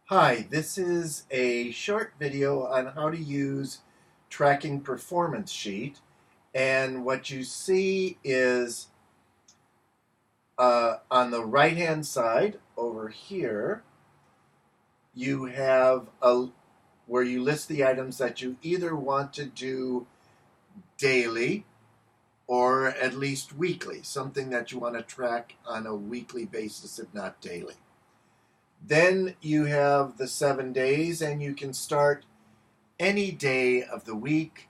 Hi, this is a short video on how to use Tracking Performance Sheet. And what you see is on the right hand side over here, you have where you list the items that you either want to do daily or at least weekly, something that you want to track on a weekly basis, if not daily. Then you have the 7 days, and you can start any day of the week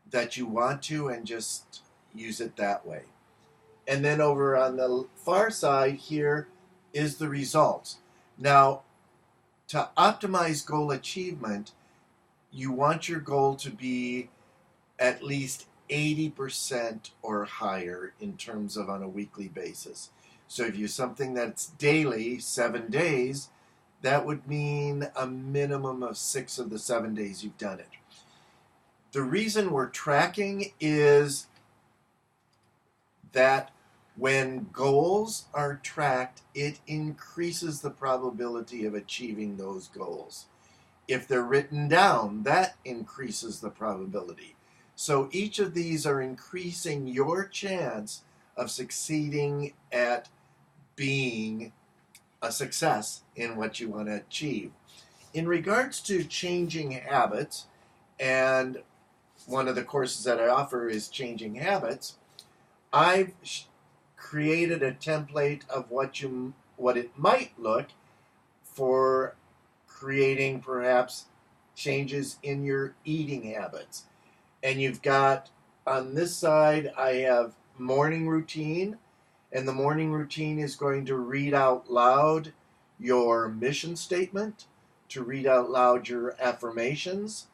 that you want to and just use it that way. And then over on the far side here is the results. Now, to optimize goal achievement, you want your goal to be at least 80% or higher in terms of on a weekly basis. So if you something that's daily, 7 days, that would mean a minimum of 6 of the 7 days you've done it. The reason we're tracking is that when goals are tracked, it increases the probability of achieving those goals. If they're written down, that increases the probability. So each of these are increasing your chance of succeeding at being a success in what you want to achieve. In regards to changing habits, and one of the courses that I offer is Changing Habits, I've created a template of what it might look for creating perhaps changes in your eating habits. And you've got on this side, I have morning routine, and the morning routine is going to read out loud your mission statement, to read out loud your affirmations,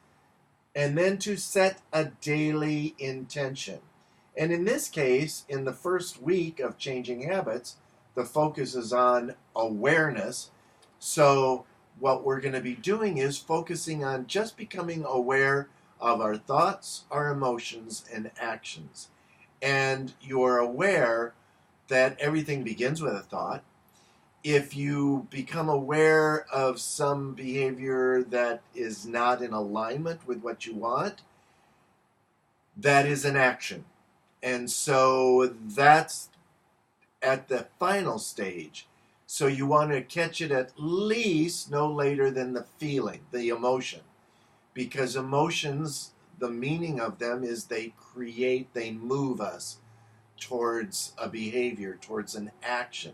and then to set a daily intention. And in this case, in the first week of Changing Habits, the focus is on awareness. So what we're going to be doing is focusing on just becoming aware of our thoughts, our emotions, and actions. And you're aware that everything begins with a thought. If you become aware of some behavior that is not in alignment with what you want, that is an action. And so that's at the final stage. So you want to catch it at least no later than the feeling, the emotion. Because emotions, the meaning of them is they move us towards a behavior, towards an action.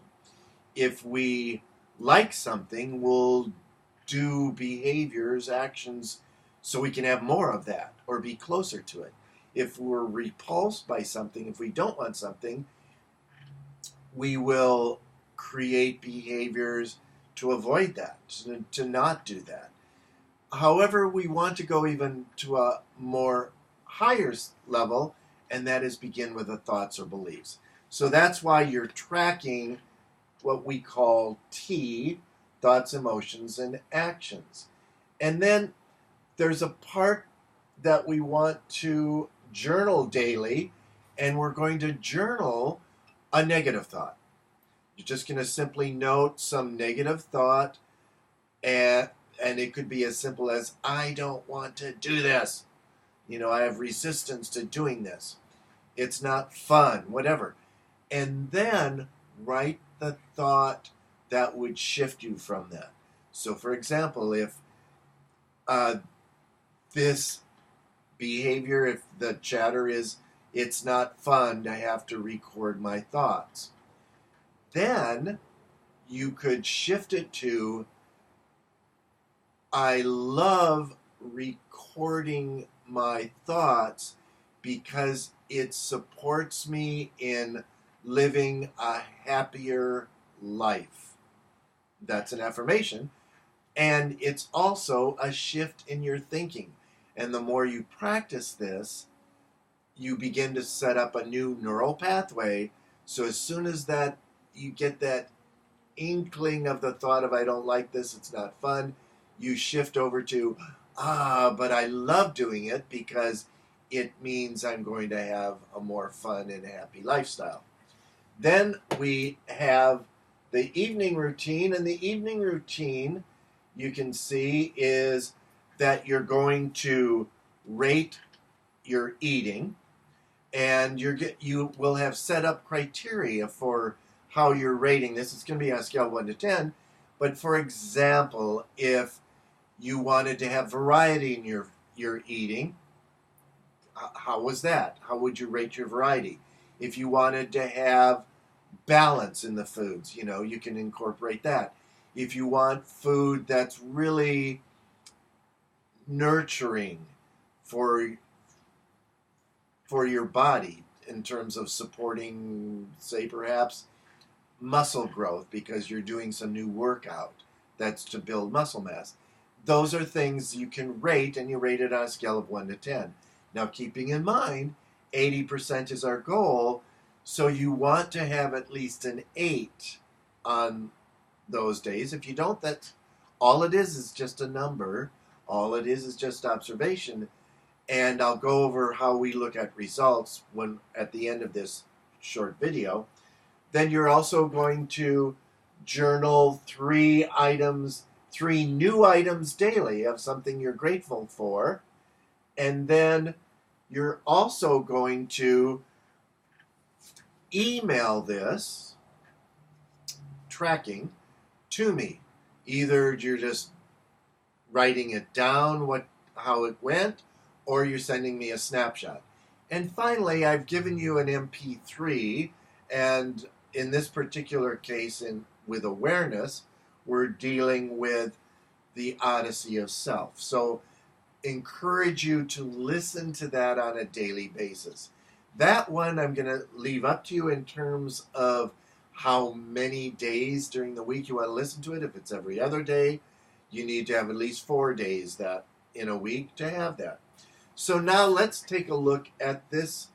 If we like something, we'll do behaviors, actions, so we can have more of that or be closer to it. If we're repulsed by something, if we don't want something, we will create behaviors to avoid that, to not do that. However, we want to go even to a more higher level, and that is begin with the thoughts or beliefs. So that's why you're tracking what we call T, thoughts, emotions, and actions. And then there's a part that we want to journal daily, and we're going to journal a negative thought. You're just going to simply note some negative thought, and it could be as simple as, I don't want to do this. I have resistance to doing this. It's not fun, whatever. And then write the thought that would shift you from that. So, for example, if this behavior, if the chatter is, it's not fun to have to record my thoughts, then you could shift it to, I love recording my thoughts because it supports me in living a happier life. That's an affirmation. And it's also a shift in your thinking. And the more you practice this, you begin to set up a new neural pathway. So as soon as that you get that inkling of the thought of, I don't like this, it's not fun, you shift over to, but I love doing it because it means I'm going to have a more fun and happy lifestyle. Then we have the evening routine, and the evening routine you can see is that you're going to rate your eating, and you will have set up criteria for how you're rating this. It's going to be on a scale of 1 to 10. But for example, if you wanted to have variety in your eating, how was that? How would you rate your variety? If you wanted to have balance in the foods, you can incorporate that. If you want food that's really nurturing for your body in terms of supporting, say, perhaps muscle growth because you're doing some new workout that's to build muscle mass. Those are things you can rate, and you rate it on a scale of 1 to 10. Now, keeping in mind, 80% is our goal, so you want to have at least an 8 on those days. If you don't, that's all it is just a number. All it is just observation. And I'll go over how we look at results when at the end of this short video. Then you're also going to journal 3 new items daily of something you're grateful for. And then you're also going to email this tracking to me. Either you're just writing it down, how it went, or you're sending me a snapshot. And finally, I've given you an MP3, and in this particular case, with awareness, we're dealing with the Odyssey of Self. So encourage you to listen to that on a daily basis. That one I'm going to leave up to you in terms of how many days during the week you want to listen to it. If it's every other day, you need to have at least 4 days that in a week to have that. So now let's take a look at this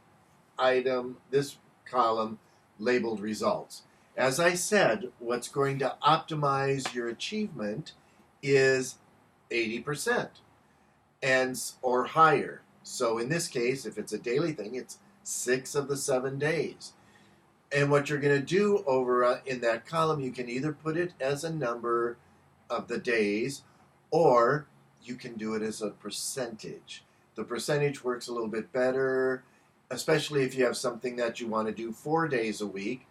item, this column labeled results. As I said, what's going to optimize your achievement is 80% or higher. So in this case, if it's a daily thing, it's 6 of the 7 days. And what you're going to do over in that column, you can either put it as a number of the days, or you can do it as a percentage. The percentage works a little bit better, especially if you have something that you want to do 4 days a week,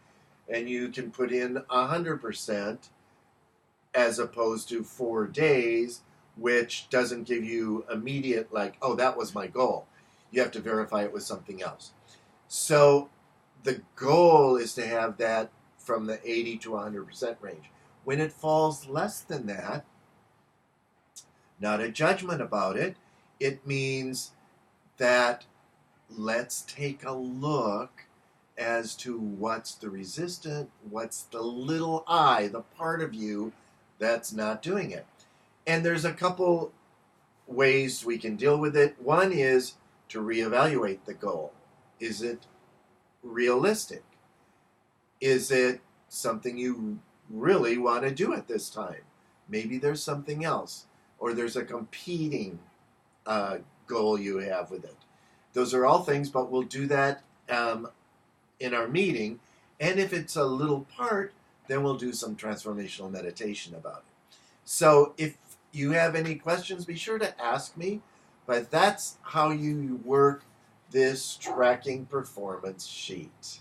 and you can put in 100% as opposed to 4 days, which doesn't give you immediate, oh, that was my goal. You have to verify it with something else. So the goal is to have that from the 80 to 100% range. When it falls less than that, not a judgment about it. It means that let's take a look as to what's the resistant, what's the little I, the part of you that's not doing it. And there's a couple ways we can deal with it. One is to reevaluate the goal. Is it realistic? Is it something you really want to do at this time? Maybe there's something else, or there's a competing goal you have with it. Those are all things, but we'll do that in our meeting. And if it's a little part, then we'll do some transformational meditation about it. So if you have any questions, be sure to ask me. But that's how you work this tracking performance sheet.